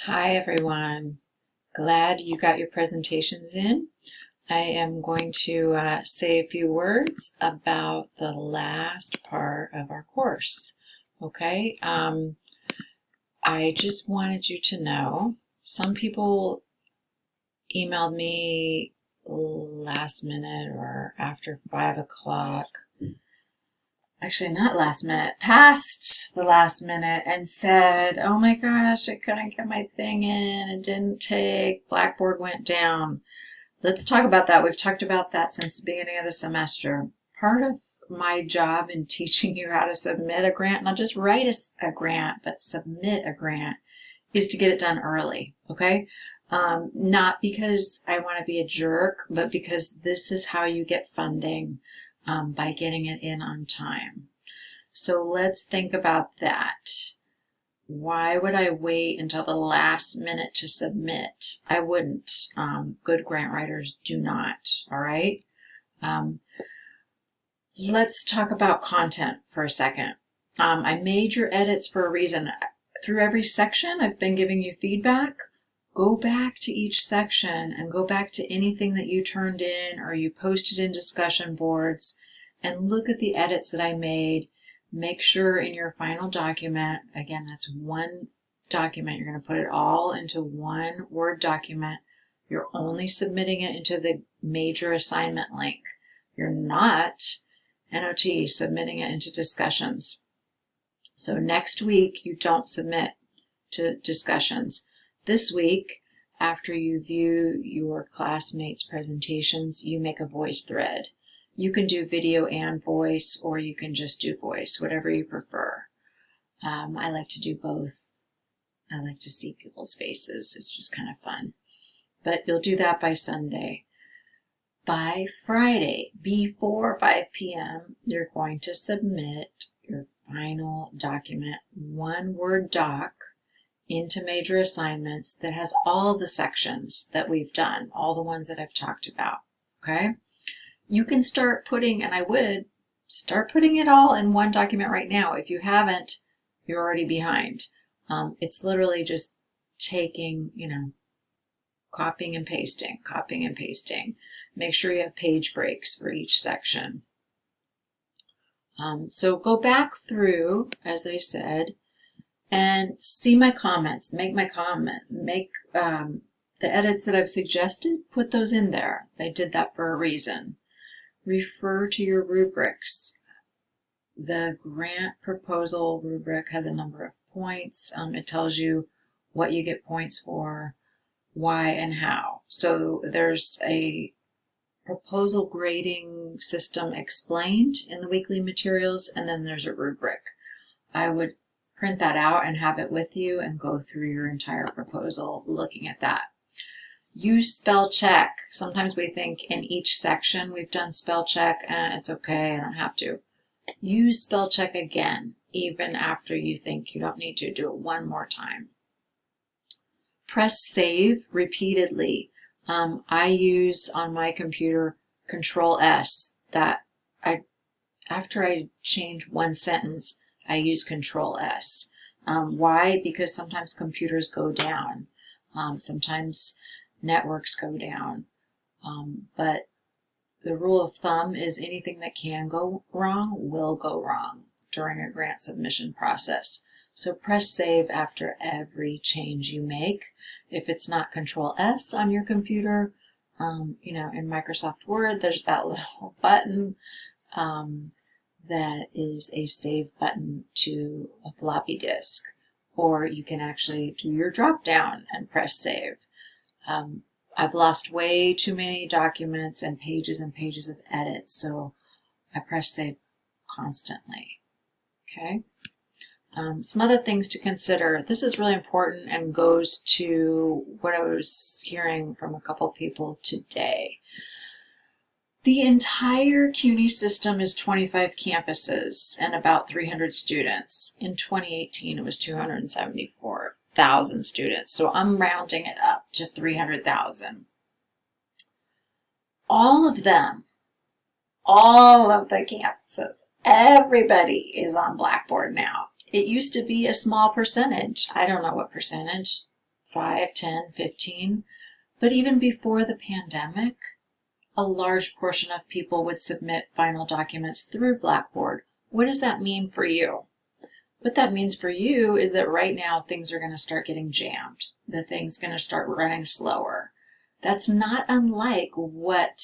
Hi everyone. Glad you got your presentations in. I am going to say a few words about the last part of our course. Okay, I just wanted you to know some people emailed me last minute or after 5 o'clock. Actually, not last minute, past the last minute, and said, oh my gosh, I couldn't get my thing in. It didn't take. Blackboard went down. Let's talk about that. We've talked about that since the beginning of the semester. Part of my job in teaching you how to submit a grant, not just write a grant, but submit a grant, is to get it done early, okay? Not because I want to be a jerk, but because this is how you get funding. By getting it in on time. So let's think about that. Why would I wait until the last minute to submit? I wouldn't. Good grant writers do not, all right? Let's talk about content for a second. I made your edits for a reason. Through every section, I've been giving you feedback. Go back to each section and go back to anything that you turned in or you posted in discussion boards and look at the edits that I made. Make sure in your final document, again, that's one document, you're going to put it all into one Word document. You're only submitting it into the major assignment link. You're not, NOT, submitting it into discussions. So next week, you don't submit to discussions. This week, after you view your classmates' presentations, you make a voice thread. You can do video and voice, or you can just do voice, whatever you prefer. I like to do both. I like to see people's faces. It's just kind of fun. But you'll do that by Sunday. By Friday, before 5 p.m., you're going to submit your final document, one Word doc, into major assignments that has all the sections that we've done, all the ones that I've talked about, okay? You can start putting, and I would, start putting it all in one document right now. If you haven't, you're already behind. It's literally just taking, copying and pasting, copying and pasting. Make sure you have page breaks for each section. So go back through, as I said, and see my comments, make my comment, make the edits that I've suggested, put those in there. I did that for a reason. Refer to your rubrics. The grant proposal rubric has a number of points. It tells you what you get points for, why, and how. So there's a proposal grading system explained in the weekly materials, and then there's a rubric. I would print that out and have it with you and go through your entire proposal looking at that. Use spell check. Sometimes we think in each section we've done spell check and it's okay, I don't have to. Use spell check again, even after you think you don't need to. Do it one more time. Press save repeatedly. I use on my computer Control S. After I change one sentence, I use Control S. Why? Because sometimes computers go down. Sometimes networks go down. But the rule of thumb is anything that can go wrong will go wrong during a grant submission process. So press save after every change you make. If it's not Control S on your computer, in Microsoft Word, there's that little button that is a save button to a floppy disk, or you can actually do your drop down and press save. I've lost way too many documents and pages of edits, so I press save constantly. Okay. Some other things to consider. This is really important and goes to what I was hearing from a couple people today. The entire CUNY system is 25 campuses and about 300 students. In 2018, it was 274,000 students. So I'm rounding it up to 300,000. All of them, all of the campuses, everybody is on Blackboard now. It used to be a small percentage. I don't know what percentage, 5, 10, 15. But even before the pandemic, a large portion of people would submit final documents through Blackboard. What does that mean for you? What that means for you is that right now things are going to start getting jammed. The thing's going to start running slower. That's not unlike what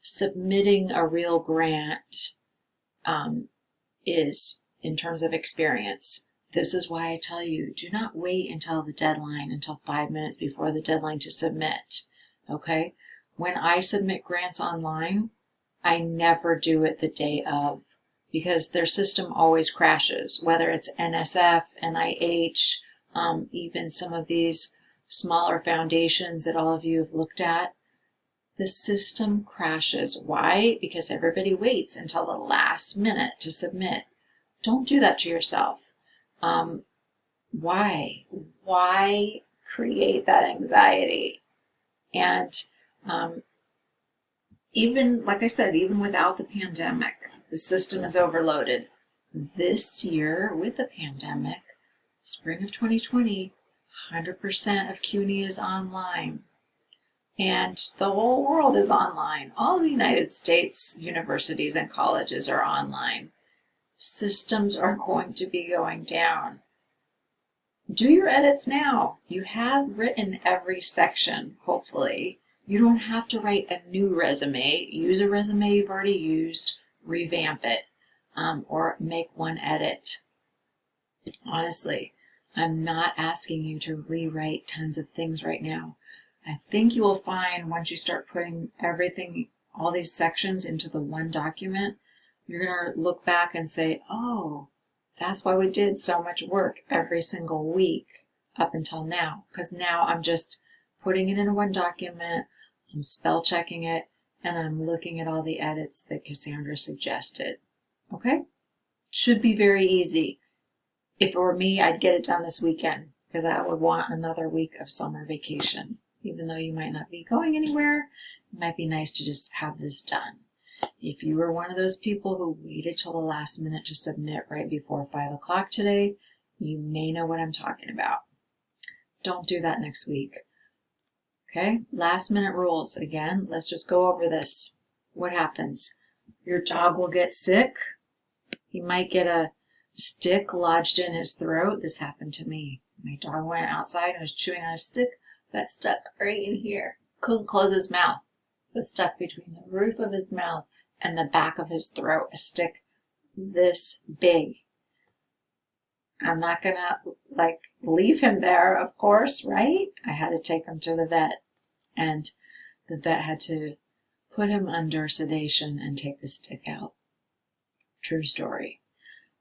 submitting a real grant is in terms of experience. This is why I tell you, do not wait until the deadline, until 5 minutes before the deadline to submit, okay? When I submit grants online, I never do it the day of, because their system always crashes, whether it's NSF, NIH, even some of these smaller foundations that all of you have looked at. The system crashes. Why? Because everybody waits until the last minute to submit. Don't do that to yourself. Why? Why create that anxiety? And even, like I said, even without the pandemic, the system is overloaded. This year, with the pandemic, spring of 2020, 100% of CUNY is online. And the whole world is online. All the United States universities and colleges are online. Systems are going to be going down. Do your edits now. You have written every section, hopefully. You don't have to write a new resume. Use a resume you've already used, revamp it, or make one edit. Honestly, I'm not asking you to rewrite tons of things right now. I think you will find once you start putting everything, all these sections into the one document, you're going to look back and say, oh, that's why we did so much work every single week up until now. Because now I'm just putting it in one document, I'm spell checking it, and I'm looking at all the edits that Cassandra suggested. Okay? Should be very easy. If it were me, I'd get it done this weekend because I would want another week of summer vacation. Even though you might not be going anywhere, it might be nice to just have this done. If you were one of those people who waited till the last minute to submit right before 5 o'clock today, you may know what I'm talking about. Don't do that next week. Okay, last minute rules. Again, let's just go over this. What happens? Your dog will get sick. He might get a stick lodged in his throat. This happened to me. My dog went outside and was chewing on a stick, got stuck right in here. Couldn't close his mouth. It was stuck between the roof of his mouth and the back of his throat, a stick this big. I'm not gonna leave him there, of course, right? I had to take him to the vet, and the vet had to put him under sedation and take the stick out. True story.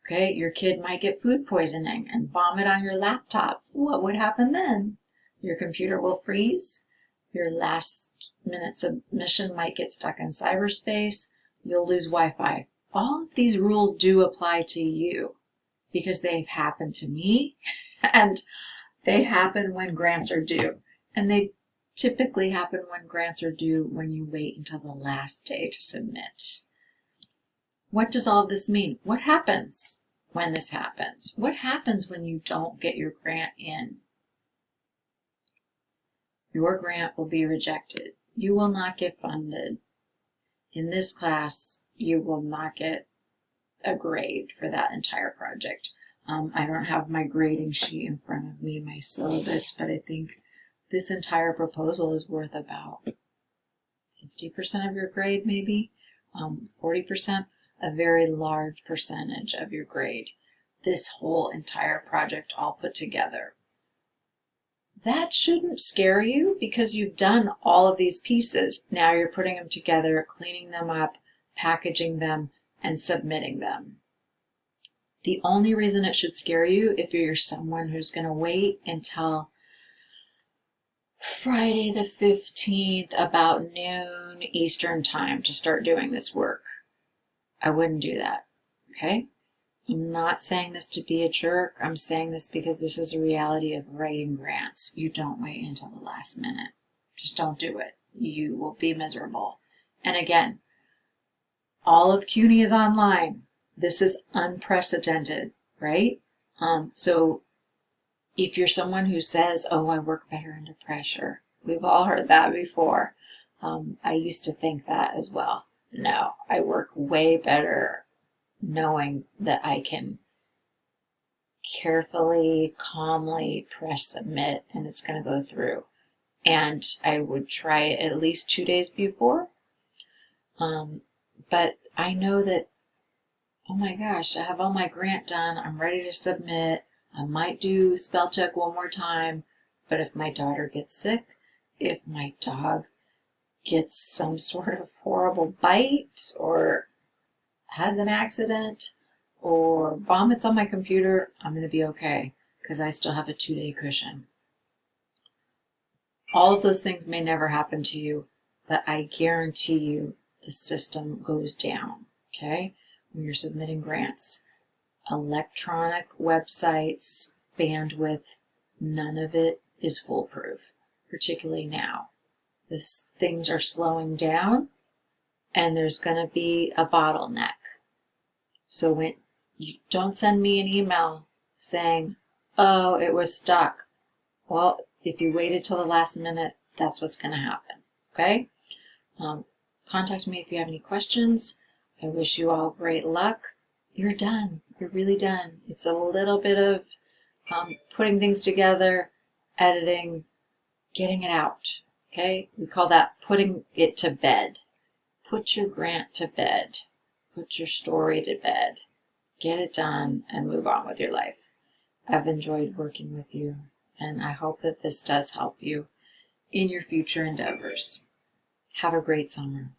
Okay, your kid might get food poisoning and vomit on your laptop. What would happen then? Your computer will freeze. Your last minute submission might get stuck in cyberspace. You'll lose Wi-Fi. All of these rules do apply to you because they've happened to me and they happen when grants are due. And they typically happen when grants are due when you wait until the last day to submit. What does all of this mean? What happens when this happens? What happens when you don't get your grant in? Your grant will be rejected. You will not get funded. In this class, you will not get a grade for that entire project. I don't have my grading sheet in front of me, my syllabus, but I think this entire proposal is worth about 50% of your grade, maybe 40%, a very large percentage of your grade. This whole entire project all put together. That shouldn't scare you because you've done all of these pieces. Now you're putting them together, cleaning them up, packaging them, and submitting them. The only reason it should scare you if you're someone who's going to wait until Friday the 15th about noon Eastern time to start doing this work. I wouldn't do that, okay? I'm not saying this to be a jerk. I'm saying this because this is a reality of writing grants. You don't wait until the last minute. Just don't do it. You will be miserable. And again, all of CUNY is online. This is unprecedented, right? So if you're someone who says, oh, I work better under pressure, we've all heard that before. I used to think that as well. No, I work way better knowing that I can carefully, calmly press submit and it's going to go through. And I would try it at least 2 days before. But I know that, oh my gosh, I have all my grant done. I'm ready to submit. I might do spell check one more time. But if my daughter gets sick, if my dog gets some sort of horrible bite or has an accident or vomits on my computer, I'm going to be okay because I still have a 2-day cushion. All of those things may never happen to you, but I guarantee you the system goes down, okay? When you're submitting grants. Electronic websites, bandwidth, none of it is foolproof, particularly now. Things are slowing down and there's going to be a bottleneck. So when you don't send me an email saying, oh, it was stuck. Well, if you waited till the last minute, that's what's going to happen, okay? Contact me if you have any questions. I wish you all great luck. You're done. You're really done. It's a little bit of putting things together, editing, getting it out, okay? We call that putting it to bed. Put your grant to bed. Put your story to bed. Get it done and move on with your life. I've enjoyed working with you, and I hope that this does help you in your future endeavors. Have a great summer.